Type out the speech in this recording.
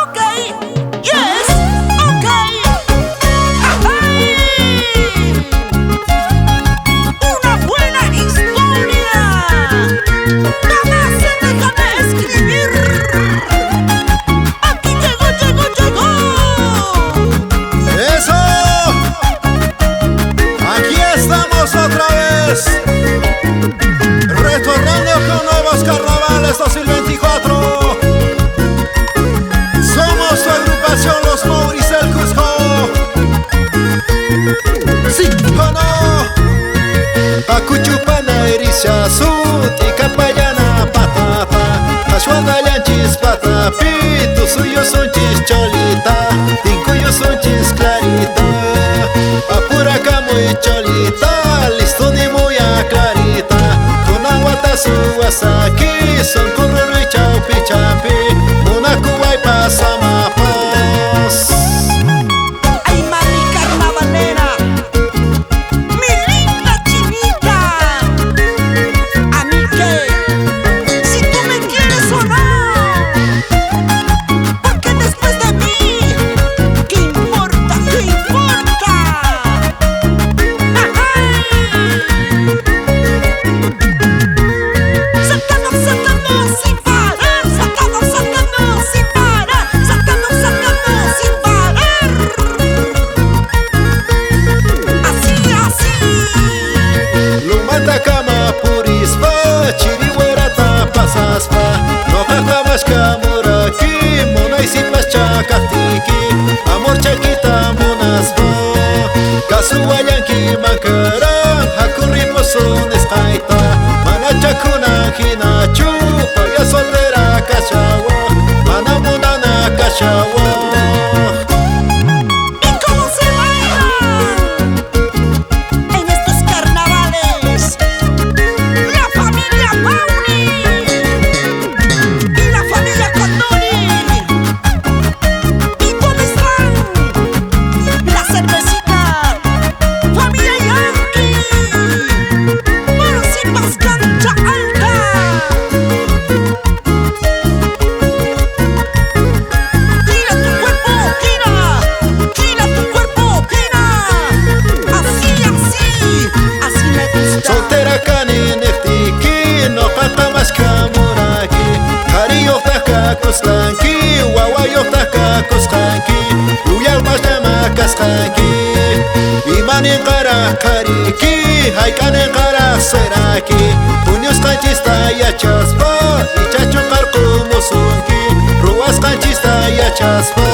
Okay, yes, okay. Una buena historia. Nada se deja de escribir. Aquí llegó. ¡Eso! Aquí estamos otra vez, retornando con nuevos carnavales 2024. Somos tu agrupación Los Mouris del Cusco. Sí o no. Pacuchupana irisha suti capayana patata. Ashwanda yanchis patapi, tu suyo sonchis cholita, tincuyo sonchis clarita. Apura muy cholita, listo ni muy clarita. Con aguata su aquí, son correro y chaupi chapi. Una cuba y pasamapas. Ay, mami carnavalera, mi linda chinita. A mí que, si tú me quieres o no, porque después de mí, ¿qué importa? ¿Qué importa? Saltando sin parar, saltando sin parar, saltando sin parar. Así. Lumanta kama purispa, chirihuerata pasaspa. No jajamash kamuraki, monaisipas chakatiki. Amor chaquita monaspa, kasuwayanki makara. Hakuriposun escaita, manachakuna hinachu. Paya soltera kashawa, manamunana kashawa. ¿Y cómo se baila en estos carnavales? La familia Mauri y la familia Condoni. ¿Y dónde están la cervecita? Familia Yankee. Bueno, sin más cancha alta. Gira tu cuerpo, gira tu cuerpo, gira. Así me gusta. Soltera kani neftiki, no jajamash kamuraki. Kariyotaka kuskanki, wawayotaka kuskanki. Uyalmash namakaskanki. Imanin qara kariki, haykanin qara seraki. Puños kanchista yachaspa, ichachun qarqumusunki. Ruwas kanchista yachaspa.